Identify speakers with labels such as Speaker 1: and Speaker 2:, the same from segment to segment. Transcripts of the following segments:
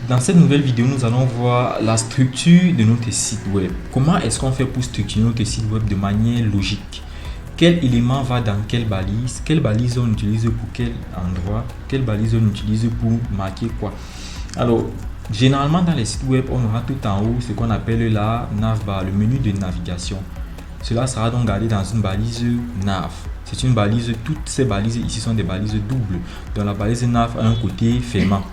Speaker 1: Dans cette nouvelle vidéo, nous allons voir la structure de notre site web. Comment est-ce qu'on fait pour structurer notre site web de manière logique? Quel élément va dans quelle balise on utilise pour quel endroit, quelle balise on utilise pour marquer quoi. Alors, généralement dans les sites web, on aura tout en haut ce qu'on appelle la navbar, le menu de navigation. Cela sera donc gardé dans une balise nav. C'est une balise, toutes ces balises ici sont des balises doubles. Donc la balise nav a un côté fermant.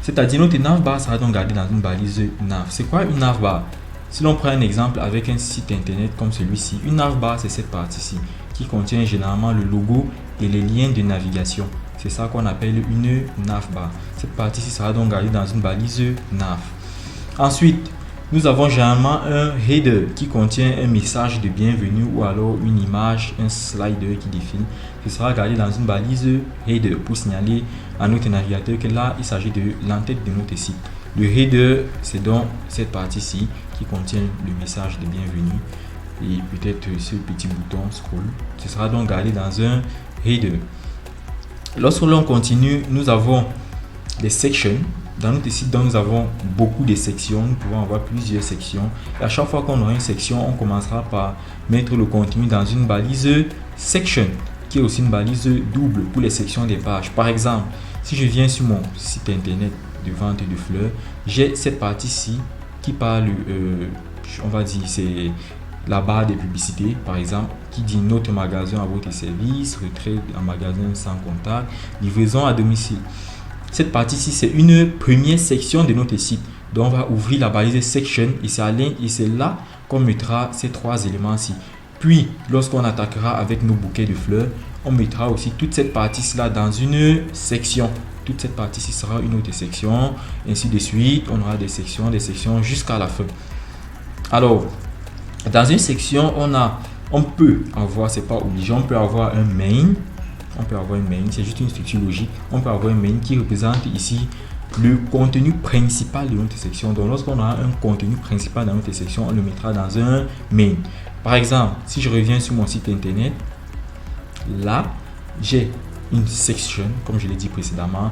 Speaker 1: C'est-à-dire notre navbar sera donc gardé dans une balise nav. C'est quoi une navbar? Si l'on prend un exemple avec un site internet comme celui-ci, une navbar c'est cette partie-ci qui contient généralement le logo et les liens de navigation. C'est ça qu'on appelle une navbar. Cette partie-ci sera donc gardée dans une balise nav. Ensuite, nous avons généralement un header qui contient un message de bienvenue ou alors une image, un slider qui défile. Ce sera gardé dans une balise header pour signaler à notre navigateur que là, il s'agit de l'entête de notre site. Le header, c'est donc cette partie-ci qui contient le message de bienvenue et peut-être ce petit bouton scroll. Ce sera donc gardé dans un header. Lorsque l'on continue, nous avons des sections. Dans notre site, donc, nous avons beaucoup de sections. Nous pouvons avoir plusieurs sections. Et à chaque fois qu'on aura une section, on commencera par mettre le contenu dans une balise section, qui est aussi une balise double pour les sections des pages. Par exemple, si je viens sur mon site internet de vente de fleurs, j'ai cette partie-ci qui parle, on va dire, c'est la barre des publicités, par exemple, qui dit notre magasin à votre service, retrait en magasin sans contact, livraison à domicile. Cette partie-ci, c'est une première section de notre site. Donc, on va ouvrir la balise section et c'est là qu'on mettra ces trois éléments-ci. Puis, lorsqu'on attaquera avec nos bouquets de fleurs, on mettra aussi toute cette partie-là dans une section. Toute cette partie-ci sera une autre section, ainsi de suite. On aura des sections jusqu'à la fin. Alors, dans une section, on peut avoir, c'est pas obligé, on peut avoir un main. On peut avoir une main, c'est juste une structure logique. On peut avoir une main qui représente ici le contenu principal de notre section. Donc, lorsqu'on a un contenu principal dans notre section, on le mettra dans un main. Par exemple, si je reviens sur mon site internet, là, j'ai une section, comme je l'ai dit précédemment.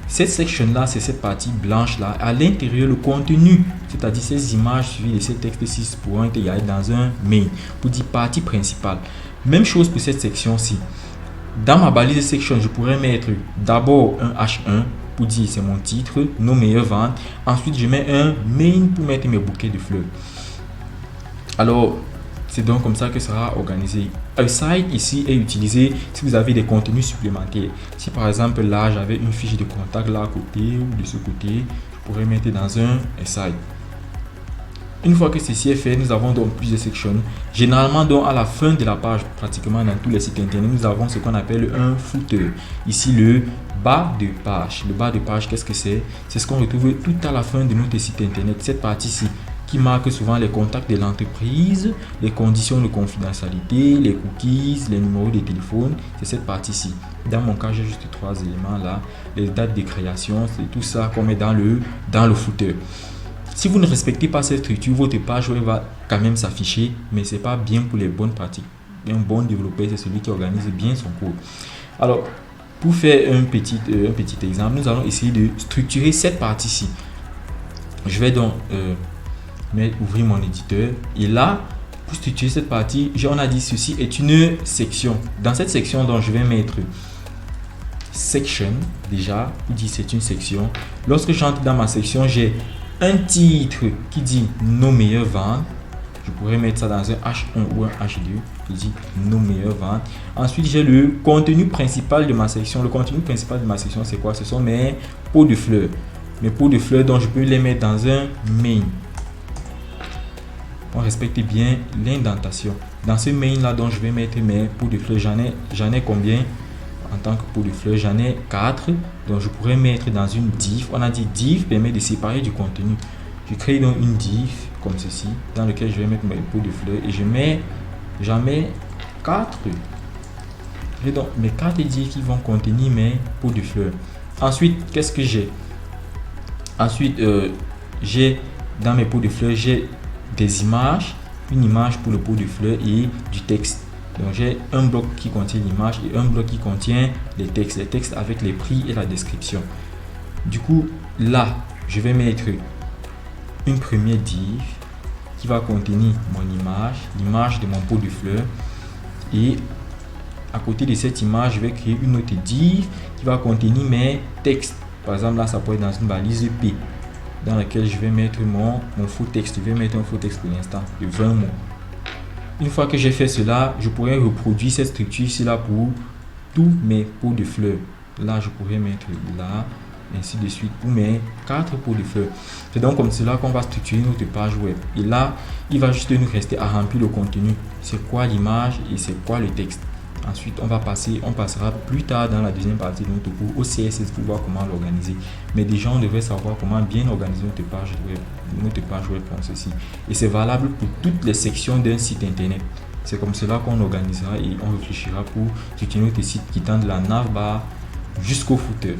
Speaker 1: Cette section-là, c'est cette partie blanche-là. À l'intérieur, le contenu, c'est-à-dire ces images suivies de ces textes-ci pourront être gardés dans un main pour dire partie principale. Même chose pour cette section-ci. Dans ma balise section, je pourrais mettre d'abord un H1 pour dire c'est mon titre, nos meilleures ventes. Ensuite, je mets un main pour mettre mes bouquets de fleurs. Alors, c'est donc comme ça que sera organisé. Un site ici est utilisé si vous avez des contenus supplémentaires. Si par exemple là, j'avais une fiche de contact là à côté ou de ce côté, je pourrais mettre dans un site. Une fois que ceci est fait, nous avons donc plusieurs sections. Généralement, donc à la fin de la page, pratiquement dans tous les sites internet, nous avons ce qu'on appelle un footer. Ici, le bas de page. Le bas de page, qu'est-ce que c'est? C'est ce qu'on retrouve tout à la fin de notre site internet. Cette partie-ci qui marque souvent les contacts de l'entreprise, les conditions de confidentialité, les cookies, les numéros de téléphone. C'est cette partie-ci. Dans mon cas, j'ai juste trois éléments là. Les dates de création, c'est tout ça qu'on met dans le footer. Si vous ne respectez pas cette structure, votre page web va quand même s'afficher, mais ce n'est pas bien pour les bonnes pratiques. Un bon développeur, c'est celui qui organise bien son code. Alors, pour faire un petit exemple, nous allons essayer de structurer cette partie-ci. Je vais donc ouvrir mon éditeur. Et là, pour structurer cette partie, on a dit ceci est une section. Dans cette section, donc, je vais mettre section, déjà, pour dire c'est une section. Lorsque j'entre dans ma section, j'ai un titre qui dit nos meilleures ventes. Je pourrais mettre ça dans un H1 ou un H2 qui dit nos meilleures ventes. Ensuite, j'ai le contenu principal de ma section. Le contenu principal de ma section, c'est quoi? Ce sont mes pots de fleurs. Mes pots de fleurs, donc je peux les mettre dans un main. On respecte bien l'indentation. Dans ce main là, donc je vais mettre mes pots de fleurs. J'en ai combien? En tant que pot de fleurs, j'en ai 4. Donc, je pourrais mettre dans une div. On a dit div permet de séparer du contenu. Je crée donc une div comme ceci, dans lequel je vais mettre mes pots de fleurs et j'en mets 4. J'ai donc mes 4 divs qui vont contenir mes pots de fleurs. Ensuite, qu'est-ce que j'ai? Ensuite, j'ai dans mes pots de fleurs, j'ai des images, une image pour le pot de fleurs et du texte. Donc j'ai un bloc qui contient l'image et un bloc qui contient les textes avec les prix et la description. Du coup, là, je vais mettre une première div qui va contenir mon image, l'image de mon pot de fleurs, et à côté de cette image, je vais créer une autre div qui va contenir mes textes. Par exemple, là, ça peut être dans une balise P dans laquelle je vais mettre mon faux texte. Je vais mettre un faux texte pour l'instant de 20 mots. Une fois que j'ai fait cela, je pourrais reproduire cette structure ici là pour tous mes pots de fleurs. Là, je pourrais mettre là, ainsi de suite pour mes 4 pots de fleurs. C'est donc comme cela qu'on va structurer notre page web. Et là, il va juste nous rester à remplir le contenu. C'est quoi l'image et c'est quoi le texte. Ensuite, on passera plus tard dans la deuxième partie de notre cours au CSS pour voir comment l'organiser. Mais déjà, on devrait savoir comment bien organiser notre page web comme ceci. Et c'est valable pour toutes les sections d'un site internet. C'est comme cela qu'on organisera et on réfléchira pour structurer notre site qui tend de la navbar jusqu'au footer.